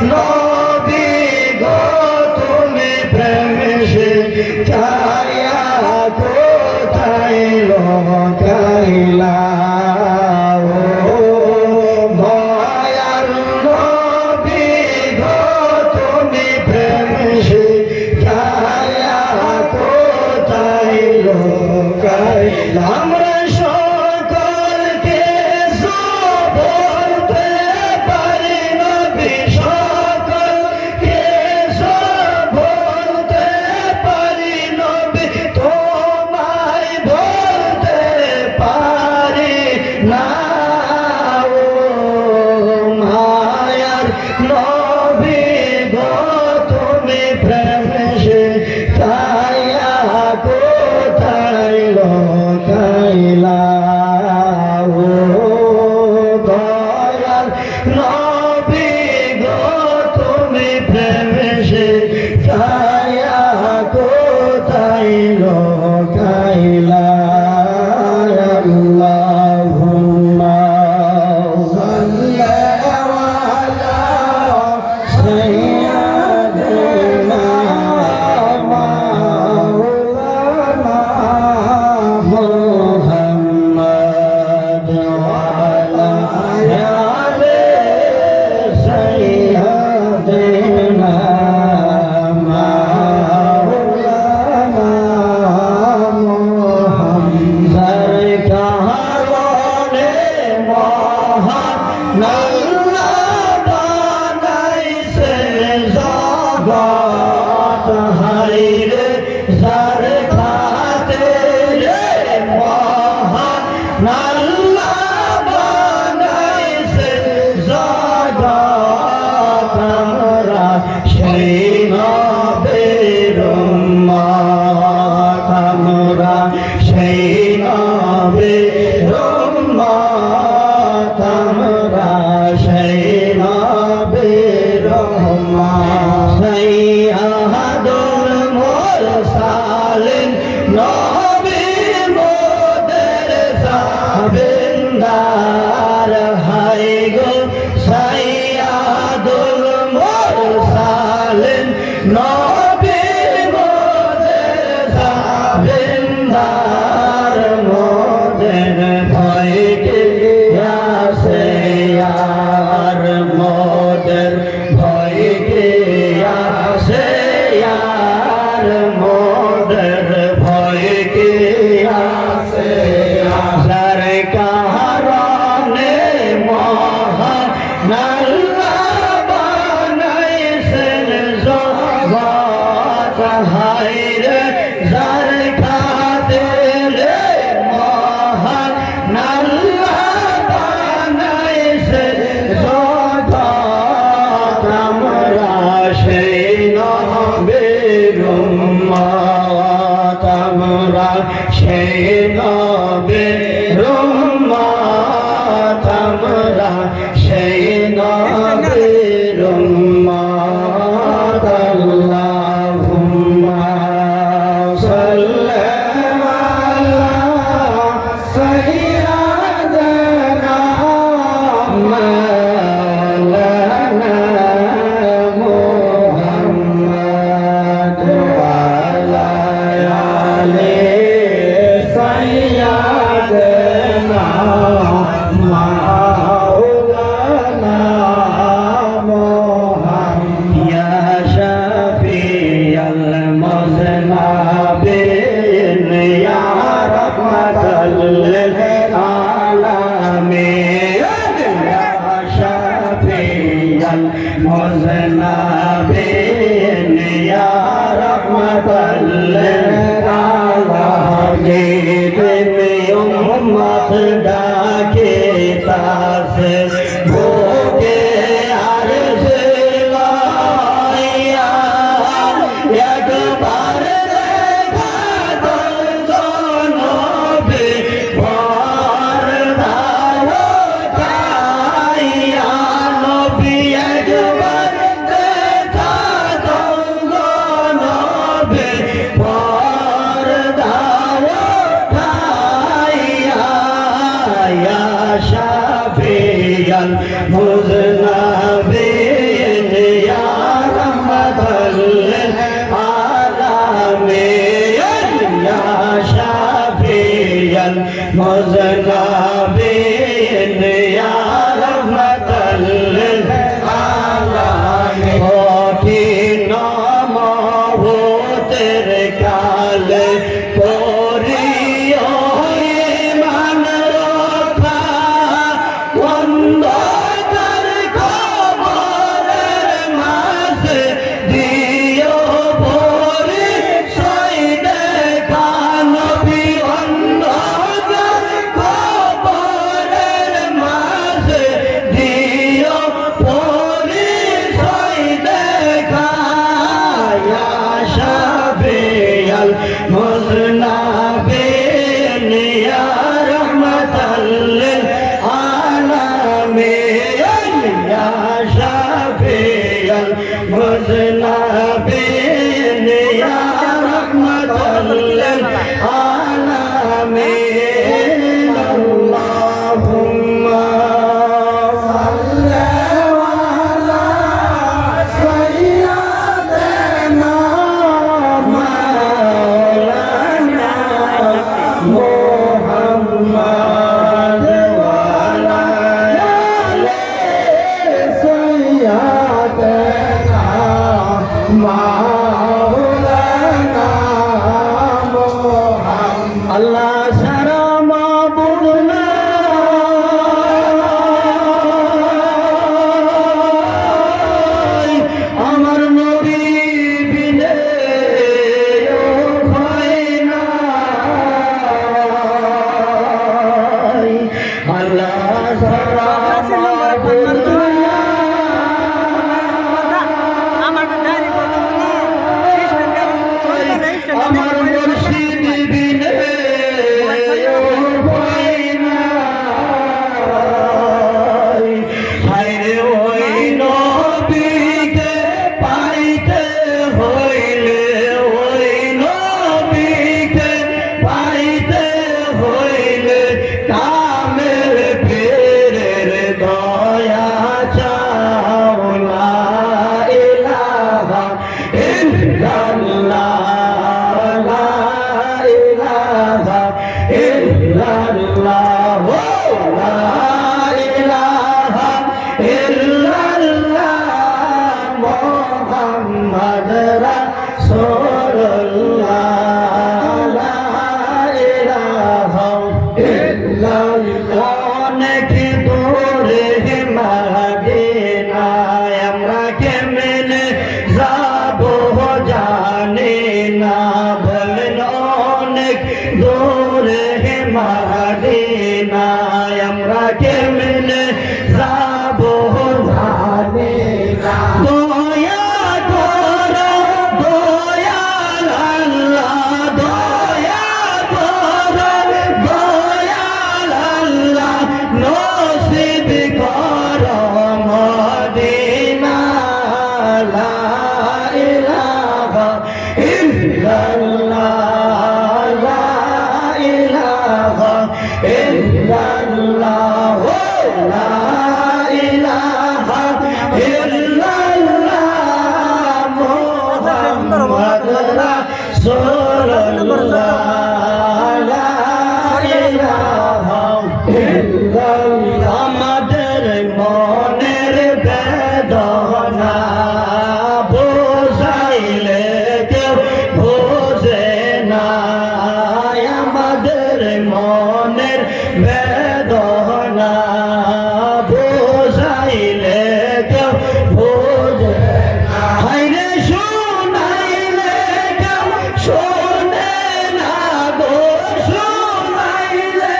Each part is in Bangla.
নবী গো তুমি প্রেমে শিখায়া কোথায় লুকাইলা ও দয়াল নবী গো তুমি প্রেমে শিখায়া কোথায় লুকাইলা আমরা সকলকে বলতে পারি নবী সকলকে বলতে পারি নবী তোমায় বলতে পারি না ও মায়ার নবী গো তুমি প্রেমে শিখায়া কোথায় লুকাইলা ও দয়াল নবী গো তুমি প্রেমে শিখায়া কোথায় লুকাইলা আল্লাহুম্মা সাল্লি আলা সাইয়্যিদিনা মাওলানা মুহাম্মদ ওয়া আলা আলি সাইয়্যিদিনা মাওলানা মুহাম্মদ কারণে মহান আল্লাহ বানাইছে জগৎ হায়রে যার খাতিরে মহান আল্লাহ বানাইছে জগৎ আমরা সেই নবীর উম্মত আমরা সেই নবীর উম্মত আমরা সেই নবীর উম্মত সাইয়্যিদুল মুরসালিন নবী মোদের সাবিন্দার হায় গো সাইয়্যিদুল মুরসালিন নবী মোদের সাবিন্দার মোদের ভয় কে আসে আর মোদের ভয় কে আসে আর মোদের ভয় কে আসে আসার কারণে মহান আল্লাহ বানাইছেন জগৎ হায়রে যার খাতিরে মহান আল্লাহ বানাইছেন জগৎ আমরা সেই নবীর উম্মত আমরা সেই নবীর উম্মত আমরা সেই নবীর উম্মত আল্লাহুম্মা সাল্লি আলা সাইয়্যিদিনা মাওলানা মুহাম্মদ ওয়া আলা আলি সাইয়্যিদিনা মাওলানা মুহাম্মদ ইয়া শাফিয়াল মুযনাবিন ইয়া রাহমাতাল লিল আলামিন ইয়া শাফিয়াল মুযনাবিন ইয়া রাহমাতাল লিল আলামিন উম্মত ডাকে তাসে ভোগে আর জিলাইয়া একবার দেখা দল নবী ভর দাও কাইয়া নবী একবার দেখা দল নবী ভর দয়া করো দয়াল আল্লাহ দয়া করো দয়াল আল্লাহ নসিব করো মদিনা লা ইলাহা ইল্লাল্লাহ লা ইলাহা ইল্লাল্লাহ লা ইলাহা ইল্লাল্লাহ মুহাম্মদ রাসূলুল্লাহ লা ইলাহা ইল্লাল্লাহ আমাদের মনের বেদনা বোঝাইলে কেউ বোঝে না আমাদের মনের বেদনা বোঝাইলে কেউ বোঝে না হায়রে শোনাইলে কেউ শোনে না গো শোনাইলে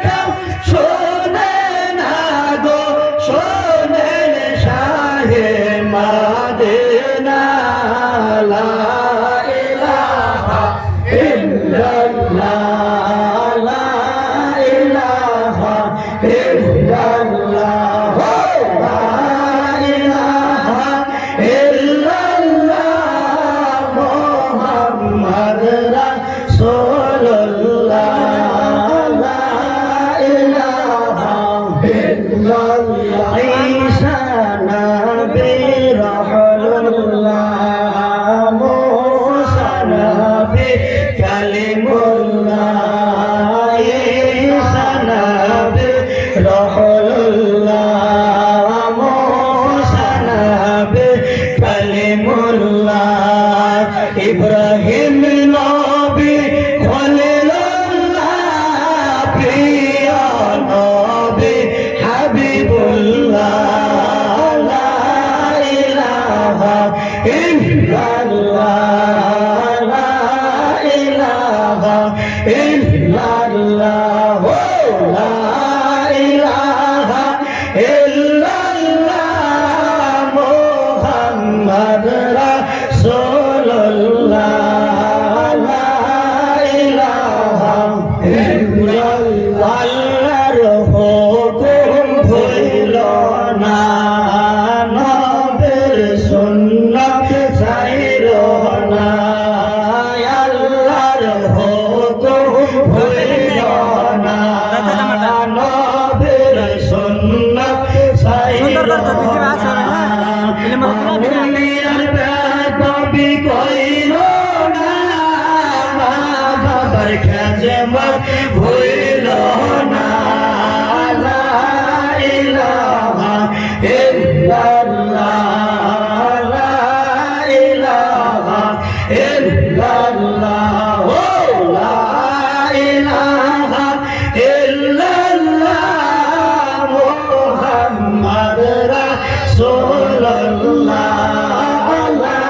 কেউ শোনে না গো শোনেন শাহে মদিনা লা ইলাহা ইল্লাল্লাহ লা ইলাহা ইল্লাল্লাহ লা ইলাহা ইল্লাল্লাহ মুহাম্মদ রাসূলুল্লাহ লা ইলাহা ইল্লাল্লাহ ঈসা নবী রাহমাতুল্লাহ মুসা নবী কালিমুল্লাহ ঈসা নবী রাহমাতুল্লাহ মুসা নবী কালিমুল্লাহ ইব্রাহিম নবী খলিলুল্লাহ প্রিয় নবী হাবিবুল্লাহ লা ইলাহা ইল্লাল্লাহ লা ইলাহা ইল্লাল্লাহ লা ইলাহা ইল্লাল্লাহ মুহাম্মদ রাসূলুল্লাহ লা ইলাহা ইল্লাল্লাহ আল্লাহর হুকুম ভুল না নবীর সুন্নাত ছাইরো না আল্লাহর হুকুম ভুল না নবীর সুন্নাত ছাইরো না দুনিয়ার বেদবি কইরো না মা বাবার কাছে মত ভুল না লা ইলাহা ইল্লাল্লাহ লা ইলাহা ইল্লাল্লাহ লা ইলাহা ইল্লাল্লাহ মুহাম্মদ রাসূলুল্লাহ লা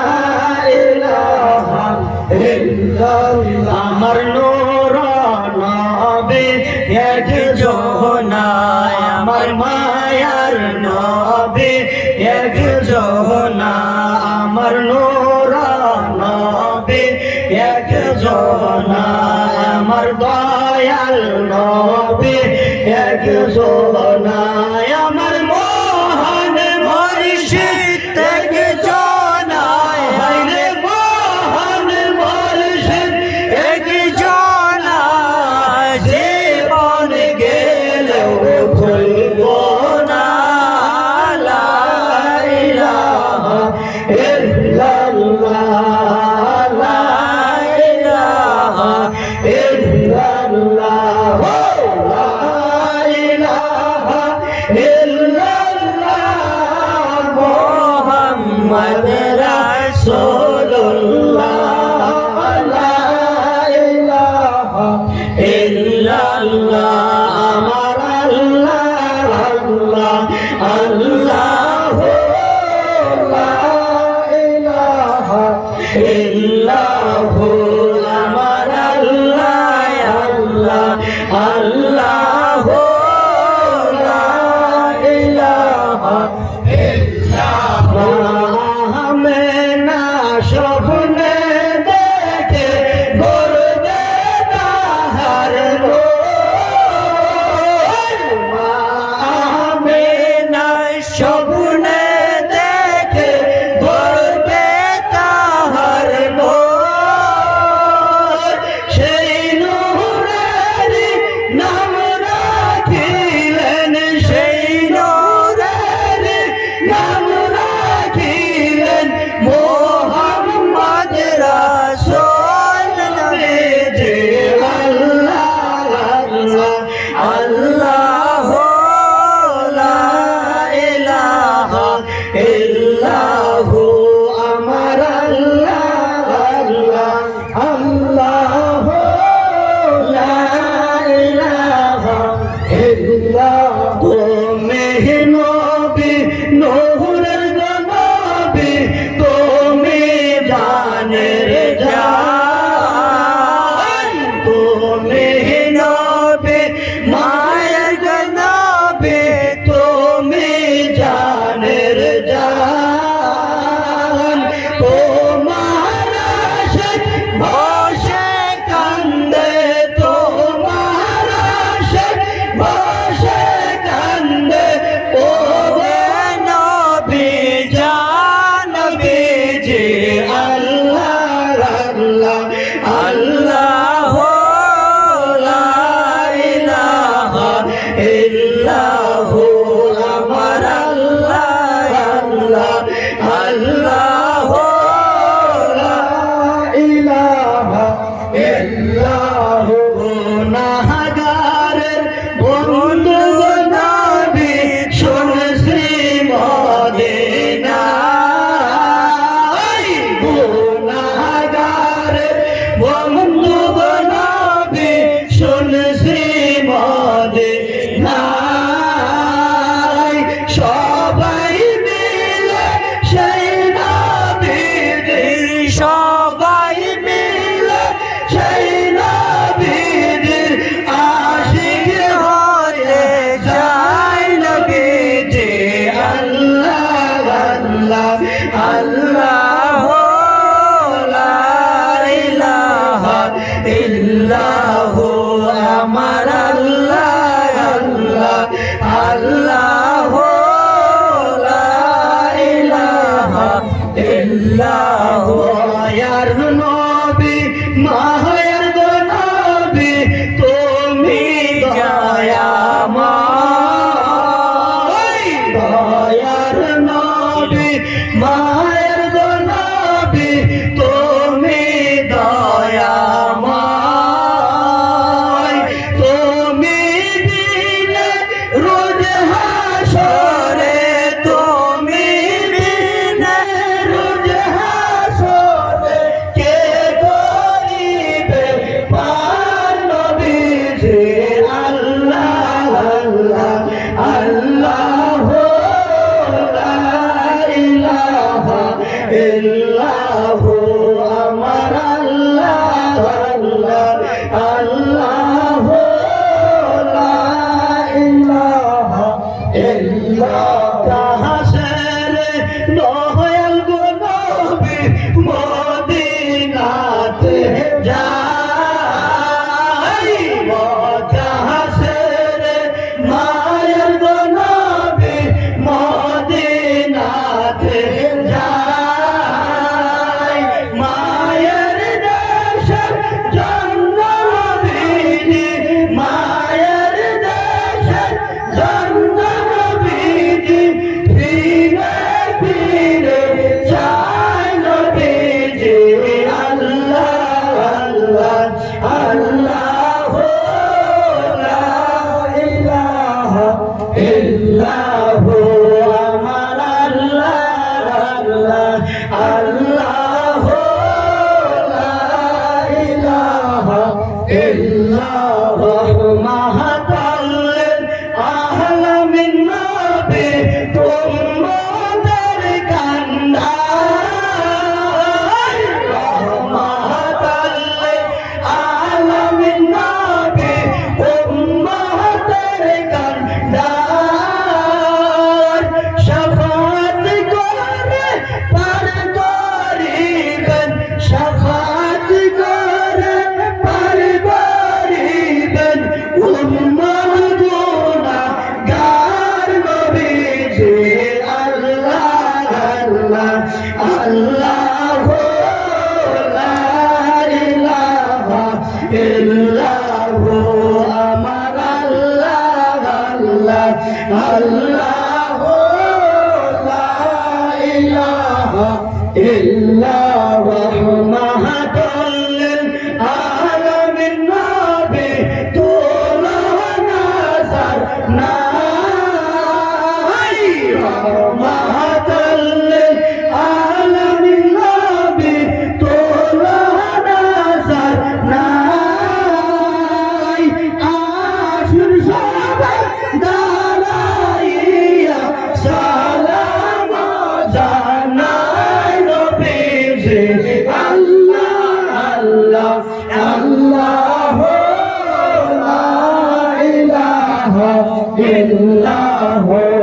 ইলাহা ইল্লাল্লাহ আমার নূর নবী একজন আমার মায়ার নবী একজন আমার নূর নবী একজন আমার দয়াল নবী একজন আমার মোহন মুর্শিদ একজন হায়রে মোহন মুর্শিদ একজন জীবন গেলেও ভুলব না লা ইলাহা ইল্লাল্লাহ লা ইলাহা ইল্লাল্লাহ লা ইলাহা ইল্লাল্লাহ মুহাম্মদ রাসূলুল্লাহ লা ইলাহা ইল্লাল্লাহ আমার আল্লাহ আল্লাহ লা ইলাহা ইল্লাল্লাহ আমার আল্লাহ আল্লাহ লা ইলাহা ইল্লাল্লাহ আল্লাহ আমার আল্লাহ আল্লাহ আল্লাহ লা ইলাহা ইল্লাল্লাহ তুমি নবী নূরের নবী তুমি জানের জান তুমি নবী মায়ের নবী তুমি জানের জান তোমার আশায় বসে কান্দে তোমার আশায় বসে কান্দে ও নবী জান নবীজি আল্লাহ আল্লাহ আল্লাহ লা ইলাহা ইল্লাল্লাহু আমার আল্লাহ আল্লাহ আল্লাহ লা ইলাহা ইল্লাল্লাহু গুনাহগারের বন্ধু নবী শুনছি মদিনা গুনাহগারের বন্ধু নবী শুনছি মদিনা সবাই মিলে সেই নবীর সবাই মিলে সেই নবীর আশিক হতে চাই নবীজি আল্লাহ আল্লাহ আল্লাহ লা ইলাহা ইল্লাল্লাহু আমার আল্লাহ আল্লাহ আল্লাহ লা ইলাহা ইল্লাল্লাহু মায়ার নবী মায়ার নবী তুমি দয়াময় দয়ার নবী মায়ার নবী তুমি দয়াময় তুমি দিলে রোজ হাসরে তুমি দিলে রোজ হাসরে কে করিবে পার নবীজি আল্লাহ আল্লাহ আল্লাহ লা ইলাহা ইল্লাল্লাহু আমার আল্লাহ আল্লাহ আল্লাহ লা ইলাহা ইল্লাল্লাহ হাসরে দয়াল গো নবী মদিনাতে যাই হাসরে মায়ের গো নবী মদিনাতে যাই মায়ের দেশের জন্য নবীজি মায়ের দেশের জন্য নবীজি ফিরে ফিরে চাই নবীজি আল্লাহ আল্লাহ আল্লাহ লা ইলাহা ইল্লাল্লাহু আমার আল্লাহ আল্লাহ আল্লাহ লা ইলাহা ইল্লাল্লাহু মাহাতাল্লিল আলামিন নবী তোমাদের কান্দায় মাহাতাল্লিল আলামিন নবী তোমাদের কান্দায় শাফাত করে পার করিবেন শাফাত করে পার করিবেন উম্মত গুনাহগার নবীজি আল্লাহ আল্লাহ আল্লাহ লা ইলাহা ইল্লাল্লাহু আমার আল্লাহ আল্লাহ আল্লাহ লা ইলাহা ইল্লাল্লাহু মাহাতাল্লিল আলামিন নবী তুলনা সার নাই মাহাতাল্লিল ইল্লাল্লাহু